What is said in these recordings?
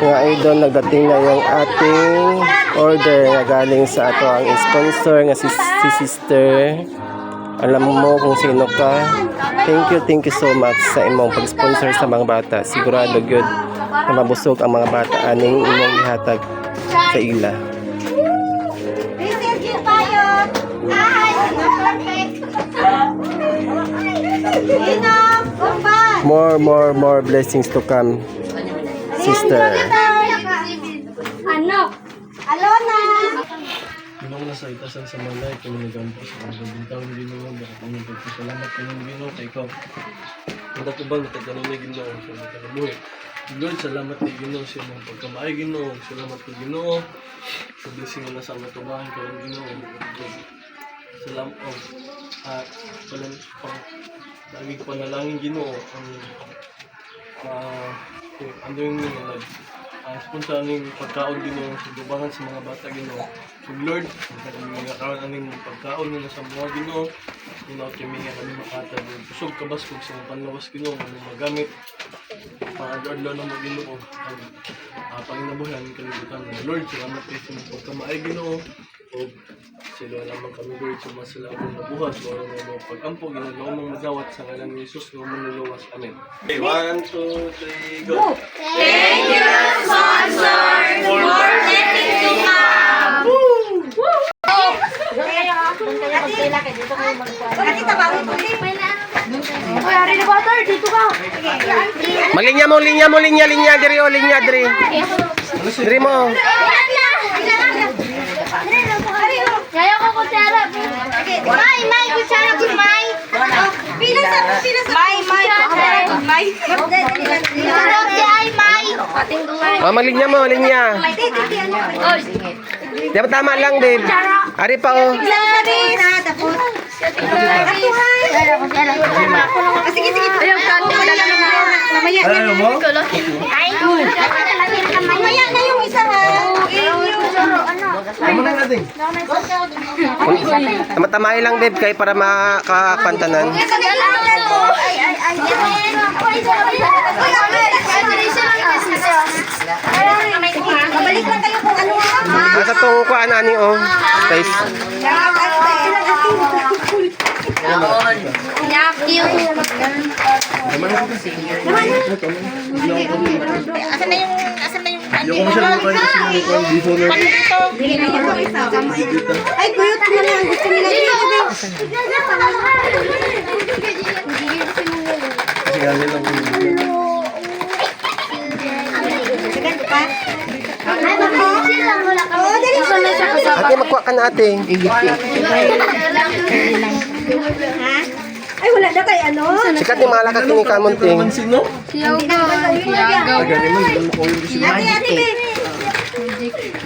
Mga idol, nagdating na yung ating order na galing sa ato ang sponsor nga si Sister. Alam mo kung sino ka. Thank you so much sa imong pag-sponsor sa mga bata. Sigurado good na mabusog ang mga bata aning imong ihatag sa ila. More blessings to come, sister. Alona! Ginoo na sa itasan sa malay, kung nagampo sa mga bintang ng Ginoo, baka kung nagpapasalamat ka ng Ginoo, kay ikaw. Ang dako ba, natagano ni Ginoo, sa nagkalabuhi. Lord, salamat ni Ginoo sa mga pagkamay Ginoo, salamat ni Ginoo, sa blessing na sa matubahan ka ng Ginoo. Salamat po. At lagi panalangin Ginoo, ang yung sponsor ng pagkaon Ginoo, sa dubangan sa mga bata Ginoo. So Lord, mga karon aning pagkaon nila sa mga Ginoo, Ginoo kami nga kami makatag. Kusog kabas kung sa panlawas Ginoo, ano magamit. Pang-adlo na mo Ginoo, ang panginabuhan kalibutan. Lord, salamat kayo sa pagkamaay Ginoo. O sila lamang kami Lord sa mga sila akong nabuhat. Lord, na mga pag-ampo, Ginoo mong madawat sa ngalan ni Jesus, Lord mong nuluwas. Amen. Okay, 1, 2, 3, go! Thank you, sponsor, for letting to come! Malinya mo, linya diri o, linya diri. Diri mo. Kaya ko kutsara. May kutsara ko, may. Pila sa may. Sarap di ay may. Malinya mo, linya. Dapat tama lang, babe. Ari pa o. Sige. Ayaw ka. Mamaya na yung isa ha. Tama-tamay lang, babe, kay para makapantanan. Mabalik lang kayo kung ano ha. Nasa tong kuan ani o. Guys. Asan na yung Yung kung siya naman kasi yung kung before ay, kuyot na lang. Gusto nila dito. kasi galing lang Ate, magkuha ka na, ate. Ay, wala na kay ano? Sikat ni mga lakas ni Kamunting. sino? Galing man, hindi mo ko yung gusto. Ate,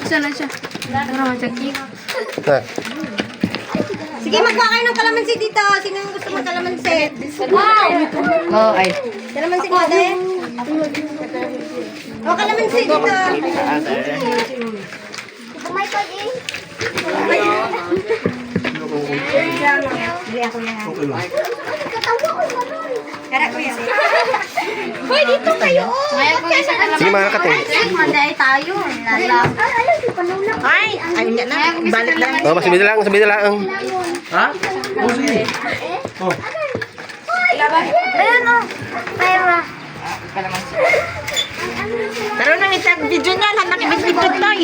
Sana siya. sige, magkuha kayo ng kalamansi dito. Sino yung gusto mong kalamansi? Oo, ay. Kalamansi ko, ate? O, kalamansi dito. Kumay pa din. Hindi ako yan. Okay lang. Kara ko yan. Hoy, dito kayo. Sige, mga kate. Manday tayo. Ay, hindi na. Balik na. Oh, masubida lang. Ha? Oh, sige. Oh. Ayan o. Pera. Pero nang itag video niya, nakibig-big tayo.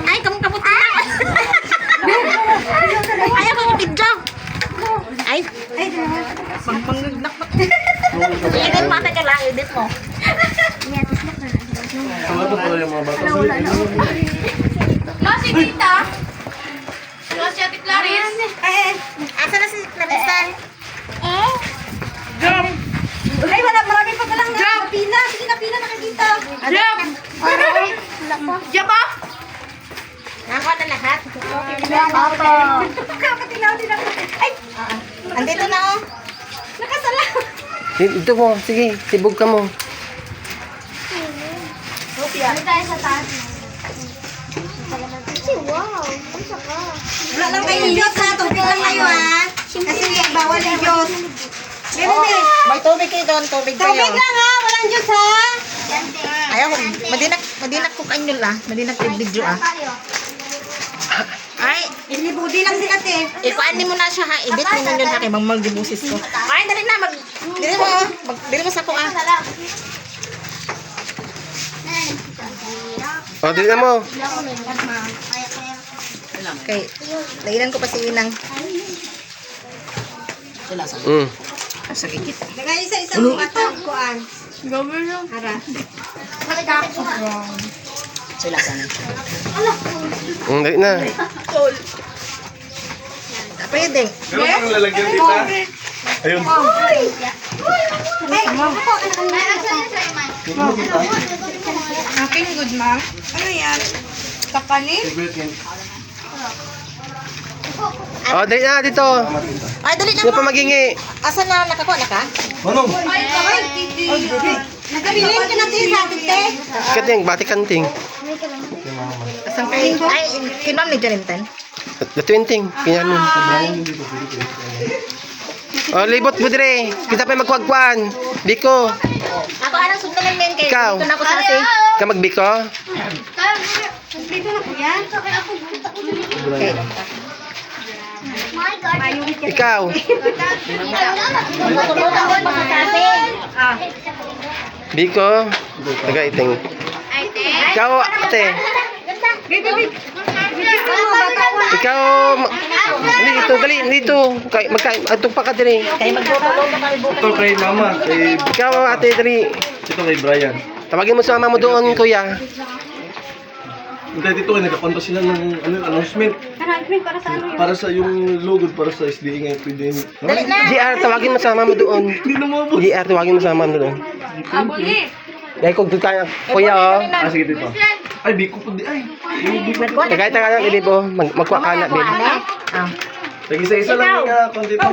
Ay, kamong kaputi na. Ayaw ko yung video. Ay. Pangpangagnak pa. Edit mo, ka lang. Edit mo. Ano to pala yung mga bata? No, si Tita. No, si Ate Clarice. Asa na si Clarissa? Jump! Ay, wala. Marami pa palang pila. Sige na, pila nakikita. Jump! Jump up! Nakakuha na lahat. Kapatinaw din ako. Ay! Andito na oh. Nakasala. Dito mo, sige, sibog ka mo. Ano tayo sa taas? Wow! Wala lang kayo Diyos ha. Tubig lang kayo ha. Kasi bawal yung Diyos. Meron eh. May tubig kayo doon, tubig kayo. Tubig lang ha. Walang Diyos ha. Ayaw Madinak ko kanyo la. Madinak ko video ah. Ay, Ilibudi lang sila, te. ikuan mo na siya ha. Edit mo yun ha kay Mang dibusis ko. Ay, dali na dili mo sa ko ah. O, dili na mo. Okay. Laginan ko pa si Inang. Sila sa. Sa gigit. Nagay isa-isa mo atang kuan. Gawin lang. Ara. Sila sa. Dali na. Pwede. Meron kang lalagyan dito. Ayun. Aking good, ma'am. Ano yan? Kakanin? O, dali na dito. Ay, dali na Sino mo. pa magingi? Asan na nakakuha na ka? Manong. Nagabilin ka na din sa atin, te. Kating, bati kanting. Asan kay? Ay, kinam ni Janenten. Latwinting, kinyan mo. O, libot mo dire. Kita pa magkwagkwan. Biko. Ako anang sundan men kay Ikaw. dito na ako sa kasi. Ka magbiko? Dito na po yan. Okay. Ikaw. Biko. Tagaiting. Ikaw, ate. Ikaw, dito, dali, dito. Magkain, atong pa ka dali. Kay magluto-luto kami bukas. Ito kay mama. Kay... Ikaw, ate, dali. Ito kay Brian. Tawagin mo sa mama mo doon, kuya. Hindi dito kay nagkapunta sila ng announcement. Para sa ano yun? Para sa yung logo para sa SDA ngayon pwede. Dali na. GR, tawagin mo sa mama mo doon. Hindi na mabot. GR, tawagin mo sa mama mo doon. Abuli. Dahil kung doon kaya, kuya, oh. Ah, sige dito. Ay, biko po di. Ay. Kahit na lang, hindi po. Magkuha ka na, babe. Ah. Isa-isa lang yung account dito.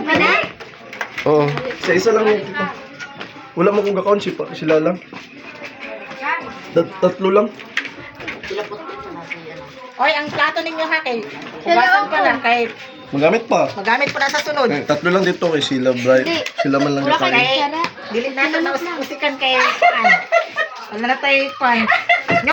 Oo. Isa-isa lang yung dito. Wala mo kong account, sila lang. Tatlo lang. Oy, ang plato ninyo ha kay hugasan pa na kay Magamit pa. magamit po na sa sunod. Tatlo lang dito kay sila, Brian. Sila man lang nakain. Kay dili na ito na usikan kay pan. Wala na tayo pan.